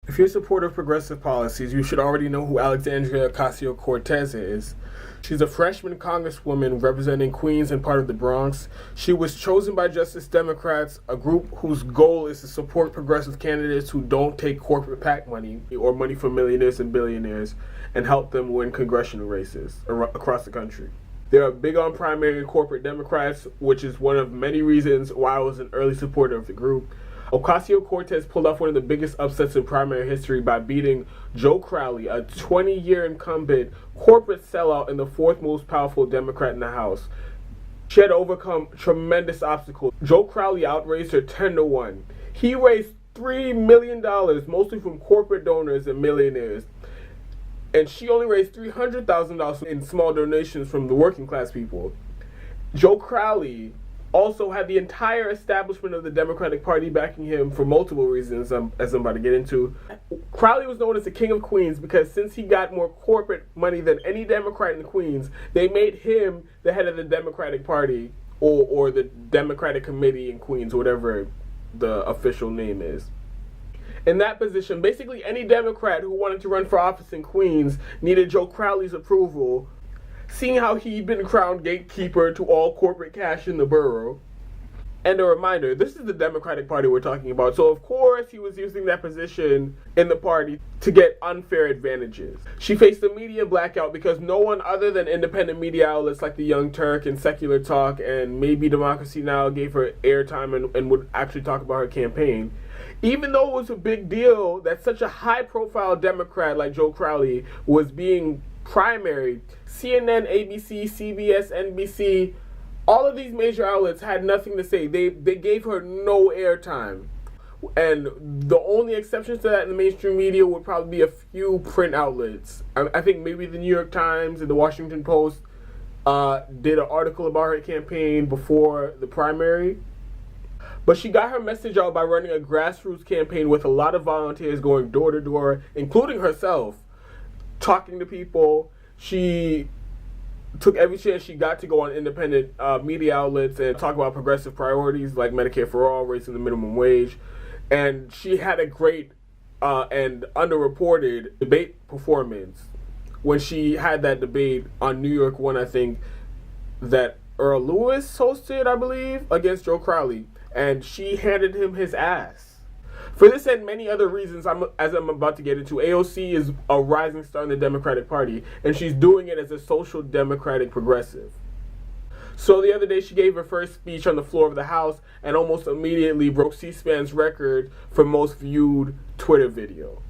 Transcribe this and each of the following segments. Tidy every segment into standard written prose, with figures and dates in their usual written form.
If you're a supporter of progressive policies, you should already know who Alexandria Ocasio-Cortez is. She's a freshman congresswoman representing Queens and part of the Bronx. She was chosen by Justice Democrats, a group whose goal is to support progressive candidates who don't take corporate PAC money or money from millionaires and billionaires and help them win congressional races across the country. They are big on primary corporate Democrats, which is one of many reasons why I was an early supporter of the group. Ocasio-Cortez pulled off one of the biggest upsets in primary history by beating Joe Crowley, a 20-year incumbent corporate sellout and the fourth most powerful Democrat in the House. She had to overcome tremendous obstacles. Joe Crowley outraised her 10-1. He raised $3 million, mostly from corporate donors and millionaires. And she only raised $300,000 in small donations from the working class people. Joe Crowley also had the entire establishment of the Democratic Party backing him for multiple reasons, as I'm about to get into. Crowley was known as the King of Queens because since he got more corporate money than any Democrat in Queens, they made him the head of the Democratic Party or the Democratic Committee in Queens, whatever the official name is. In that position, basically any Democrat who wanted to run for office in Queens needed Joe Crowley's approval, seeing how he'd been crowned gatekeeper to all corporate cash in the borough. And a reminder, this is the Democratic Party we're talking about, so of course he was using that position in the party to get unfair advantages. She faced a media blackout because no one other than independent media outlets like the Young Turk and Secular Talk and maybe Democracy Now! Gave her airtime and would actually talk about her campaign. Even though it was a big deal that such a high-profile Democrat like Joe Crowley was being primaried, CNN, ABC, CBS, NBC, all of these major outlets had nothing to say. They gave her no airtime. And the only exceptions to that in the mainstream media would probably be a few print outlets. I think maybe the New York Times and the Washington Post did an article about her campaign before the primary. But she got her message out by running a grassroots campaign with a lot of volunteers going door to door, including herself, talking to people. She took every chance she got to go on independent media outlets and talk about progressive priorities like Medicare for all, raising the minimum wage. And she had a great and underreported debate performance when she had that debate on New York One, I think, that Earl Lewis hosted, I believe, against Joe Crowley. And she handed him his ass. For this and many other reasons, as I'm about to get into, AOC is a rising star in the Democratic Party, and she's doing it as a social democratic progressive. So the other day, she gave her first speech on the floor of the House and almost immediately broke C-SPAN's record for most viewed Twitter video.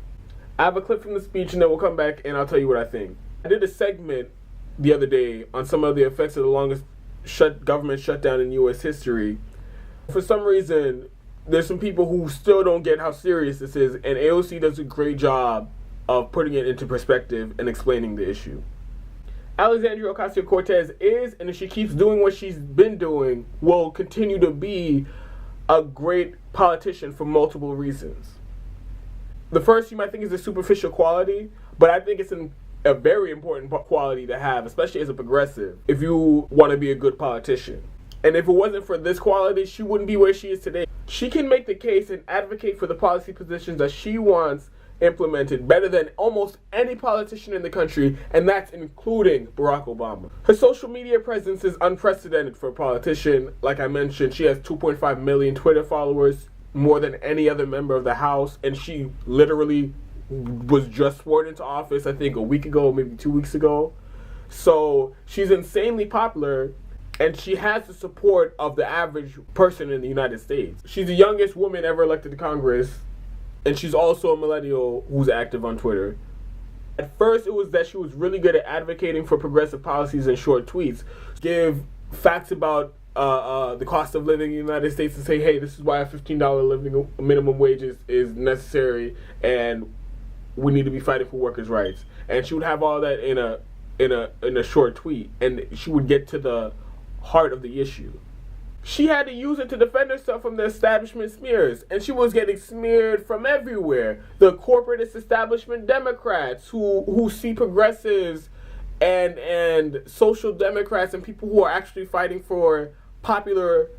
I have a clip from the speech, and then we'll come back and I'll tell you what I think. I did a segment the other day on some of the effects of the longest government shutdown in U.S. history. For some reason, there's some people who still don't get how serious this is, and AOC does a great job of putting it into perspective and explaining the issue. Alexandria Ocasio-Cortez is, and if she keeps doing what she's been doing, will continue to be a great politician for multiple reasons. The first you might think is a superficial quality, but I think it's a very important quality to have, especially as a progressive, if you want to be a good politician. And if it wasn't for this quality, she wouldn't be where she is today. She can make the case and advocate for the policy positions that she wants implemented better than almost any politician in the country, and that's including Barack Obama. Her social media presence is unprecedented for a politician. Like I mentioned, she has 2.5 million Twitter followers, more than any other member of the House, and she literally was just sworn into office, I think, a week ago, maybe 2 weeks ago. So she's insanely popular, and she has the support of the average person in the United States. She's the youngest woman ever elected to Congress, and she's also a millennial who's active on Twitter. At first, it was that she was really good at advocating for progressive policies and short tweets. Give facts about the cost of living in the United States and say, hey, this is why a $15 living minimum wage is necessary, and we need to be fighting for workers' rights. And she would have all that in a short tweet, and she would get to the heart of the issue. She had to use it to defend herself from the establishment smears, and she was getting smeared from everywhere. The corporatist establishment Democrats who see progressives and social democrats and people who are actually fighting for popular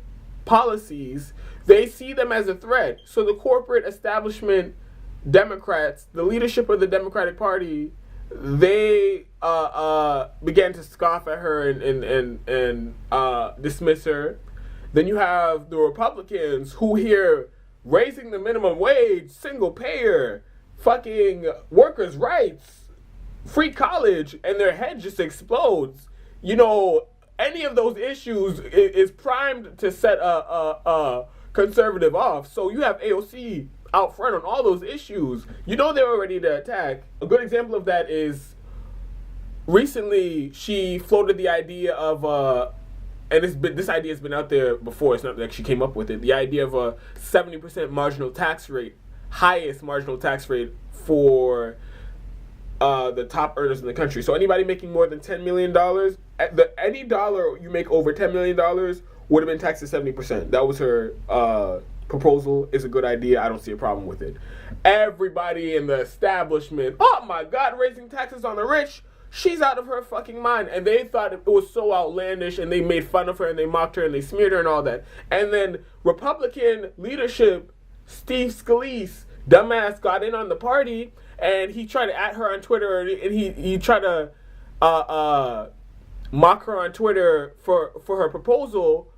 policies, they see them as a threat. So the corporate establishment Democrats, the leadership of the Democratic Party, they began to scoff at her and dismiss her. Then you have the Republicans who hear raising the minimum wage, single payer, fucking workers' rights, free college, and their head just explodes. You know, any of those issues is primed to set a conservative off. So you have AOC out front on all those issues. You know they're ready to attack. A good example of that is recently she floated the idea of and this idea has been out there before. It's not like she came up with it. The idea of a 70% marginal tax rate, highest marginal tax rate for the top earners in the country. So anybody making more than $10 million, any dollar you make over $10 million would have been taxed at 70%. That was her proposal. It's a good idea. I don't see a problem with it. Everybody in the establishment, oh my God, raising taxes on the rich. She's out of her fucking mind. And they thought it was so outlandish, and they made fun of her, and they mocked her, and they smeared her and all that. And then Republican leadership, Steve Scalise, dumbass, got in on the party, and he tried to at her on Twitter, and he tried to mock her on Twitter for her proposal.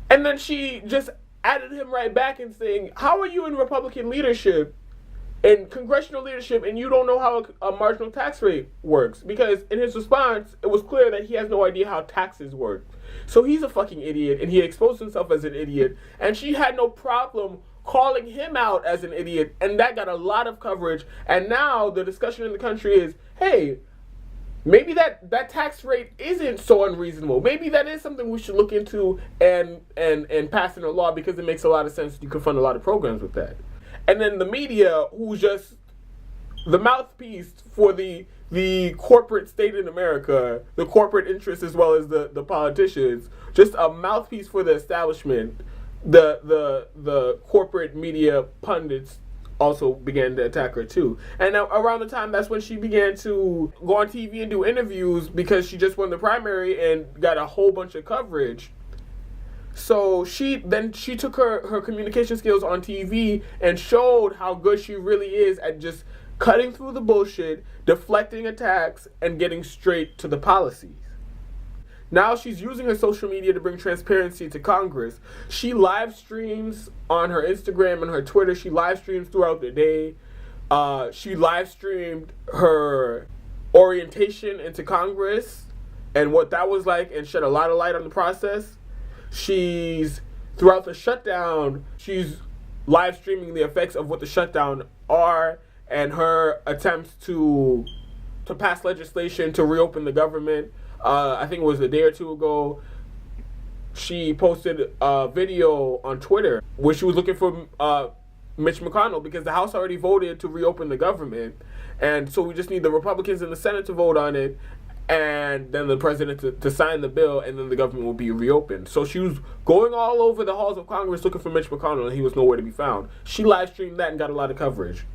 And then she just added him right back and saying, how are you in Republican leadership and congressional leadership and you don't know how a marginal tax rate works? Because in his response, it was clear that he has no idea how taxes work. So he's a fucking idiot, and he exposed himself as an idiot, and she had no problem calling him out as an idiot, and that got a lot of coverage. And now the discussion in the country is, hey, maybe that tax rate isn't so unreasonable. Maybe that is something we should look into and pass in a law, because it makes a lot of sense. You can fund a lot of programs with that. And then the media, who's just the mouthpiece for the corporate state in America, the corporate interests as well as the politicians, just a mouthpiece for the establishment. The corporate media pundits also began to attack her too. And now around the time, that's when she began to go on TV and do interviews, because she just won the primary and got a whole bunch of coverage. So she took her communication skills on TV and showed how good she really is at just cutting through the bullshit, deflecting attacks, and getting straight to the policies. Now she's using her social media to bring transparency to Congress. She live streams on her Instagram and her Twitter. She live streams throughout the day. She live streamed her orientation into Congress and what that was like, and shed a lot of light on the process. Throughout the shutdown, she's live streaming the effects of what the shutdown are and her attempts to pass legislation to reopen the government. I think it was a day or two ago, she posted a video on Twitter where she was looking for Mitch McConnell, because the House already voted to reopen the government. And so we just need the Republicans in the Senate to vote on it, and then the president to sign the bill, and then the government will be reopened. So she was going all over the halls of Congress looking for Mitch McConnell, and he was nowhere to be found. She live streamed that and got a lot of coverage.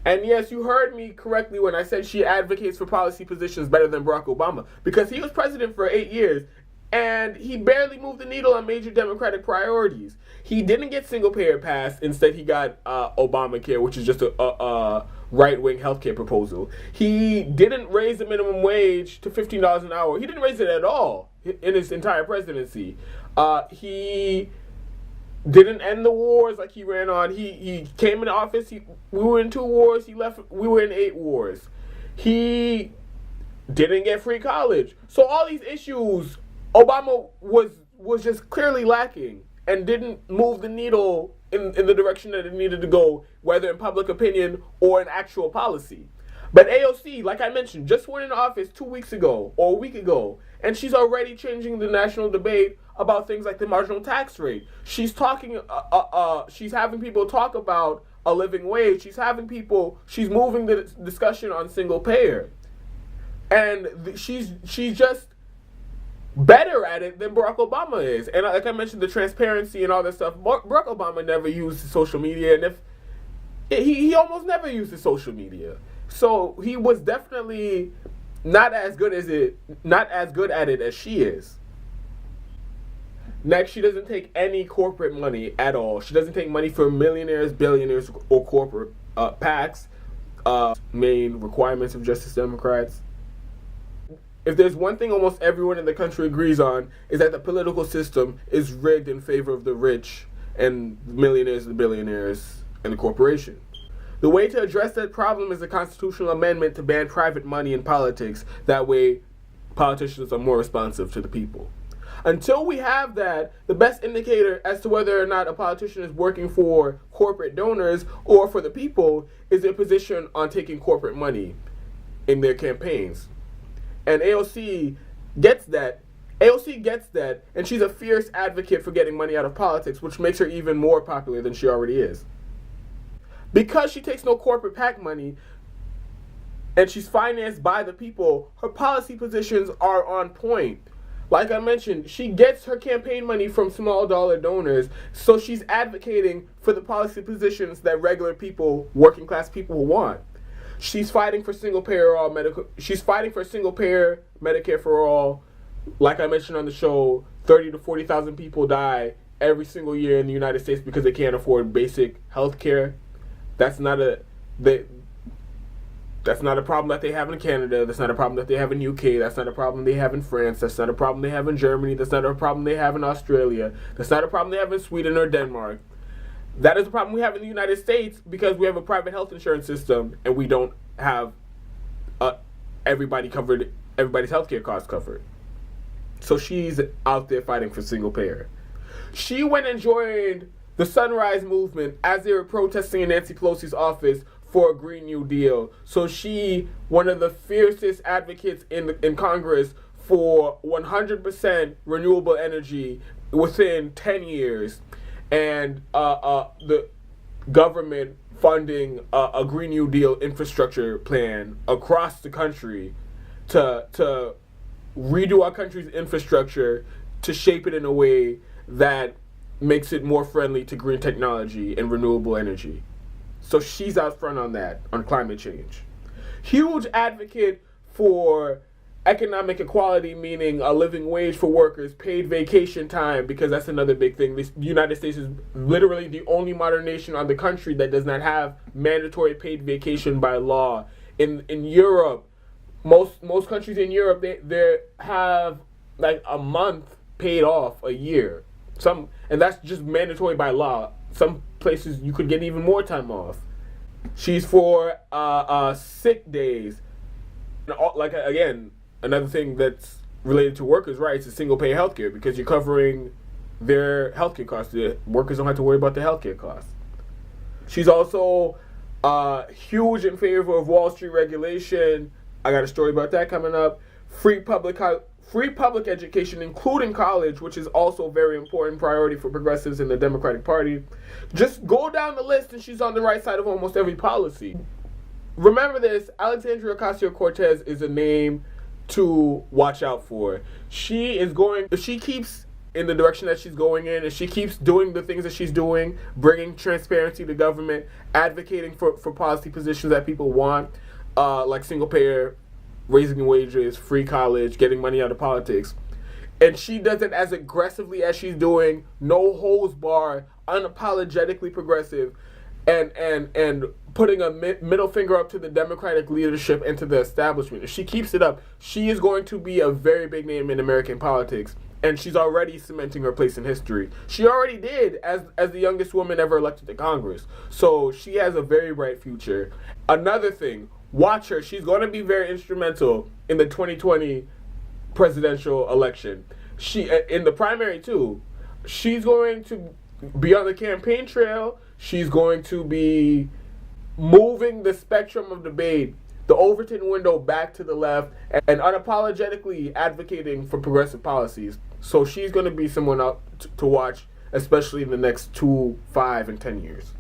And yes, you heard me correctly when I said she advocates for policy positions better than Barack Obama, because he was president for 8 years and he barely moved the needle on major Democratic priorities. He didn't get single payer passed. Instead, he got Obamacare, which is just a right-wing healthcare proposal. He didn't raise the minimum wage to $15 an hour. He didn't raise it at all in his entire presidency. He didn't end the wars like he ran on. He came into office. We were in 2 wars. He left. We were in 8 wars. He didn't get free college. So all these issues, Obama was just clearly lacking and didn't move the needle in the direction that it needed to go, whether in public opinion or in actual policy. But AOC, like I mentioned, just went in office 2 weeks ago or a week ago, and she's already changing the national debate about things like the marginal tax rate. She's talking, she's having people talk about a living wage. She's moving the discussion on single payer. And she's just better at it than Barack Obama is. And like I mentioned, the transparency and all that stuff, Barack Obama never used social media, and he almost never uses social media. So he was definitely not as good at it as she is. Next, she doesn't take any corporate money at all. She doesn't take money from millionaires, billionaires, or PACs, main requirements of Justice Democrats. If there's one thing almost everyone in the country agrees on, is that the political system is rigged in favor of the rich and the millionaires, the billionaires, and the corporation. The way to address that problem is a constitutional amendment to ban private money in politics. That way, politicians are more responsive to the people. Until we have that, the best indicator as to whether or not a politician is working for corporate donors or for the people is their position on taking corporate money in their campaigns. And AOC gets that. AOC gets that, and she's a fierce advocate for getting money out of politics, which makes her even more popular than she already is. Because she takes no corporate PAC money, and she's financed by the people, her policy positions are on point. Like I mentioned, she gets her campaign money from small dollar donors, so she's advocating for the policy positions that regular people, working class people want. She's fighting for single payer Medicare for all. Like I mentioned on the show, 30 to 40,000 people die every single year in the United States because they can't afford basic health care. That's not a problem that they have in Canada. That's not a problem that they have in UK. That's not a problem they have in France. That's not a problem they have in Germany. That's not a problem they have in Australia. That's not a problem they have in Sweden or Denmark. That is a problem we have in the United States because we have a private health insurance system and we don't have everybody's healthcare costs covered. So she's out there fighting for single payer. She went and joined the Sunrise Movement as they were protesting in Nancy Pelosi's office for a Green New Deal. So she, one of the fiercest advocates in Congress for 100% renewable energy within 10 years. And the government funding a Green New Deal infrastructure plan across the country to redo our country's infrastructure to shape it in a way that makes it more friendly to green technology and renewable energy. So she's out front on that, on climate change. Huge advocate for economic equality, meaning a living wage for workers, paid vacation time, because that's another big thing. The United States is literally the only modern nation on the country that does not have mandatory paid vacation by law. In Europe, most countries in Europe, they have like a month paid off a year. And that's just mandatory by law. Some places you could get even more time off. She's for sick days. Like, again, another thing that's related to workers' rights is single payer healthcare, because you're covering their healthcare costs. The workers don't have to worry about the healthcare costs. She's also huge in favor of Wall Street regulation. I got a story about that coming up. Free public education, including college, which is also a very important priority for progressives in the Democratic Party. Just go down the list and she's on the right side of almost every policy. Remember this, Alexandria Ocasio-Cortez is a name to watch out for. If she keeps in the direction that she's going in, and she keeps doing the things that she's doing, bringing transparency to government, advocating for policy positions that people want, like single payer, raising wages, free college, getting money out of politics. And she does it as aggressively as she's doing, no holds bar, unapologetically progressive, and putting a middle finger up to the Democratic leadership and to the establishment. If she keeps it up, she is going to be a very big name in American politics. And she's already cementing her place in history. She already did as the youngest woman ever elected to Congress. So she has a very bright future. Another thing, watch her. She's going to be very instrumental in the 2020 presidential election. She in the primary too. She's going to be on the campaign trail. She's going to be moving the spectrum of debate, the Overton window back to the left, and unapologetically advocating for progressive policies. So she's going to be someone up to watch, especially in the next 2, 5, and 10 years.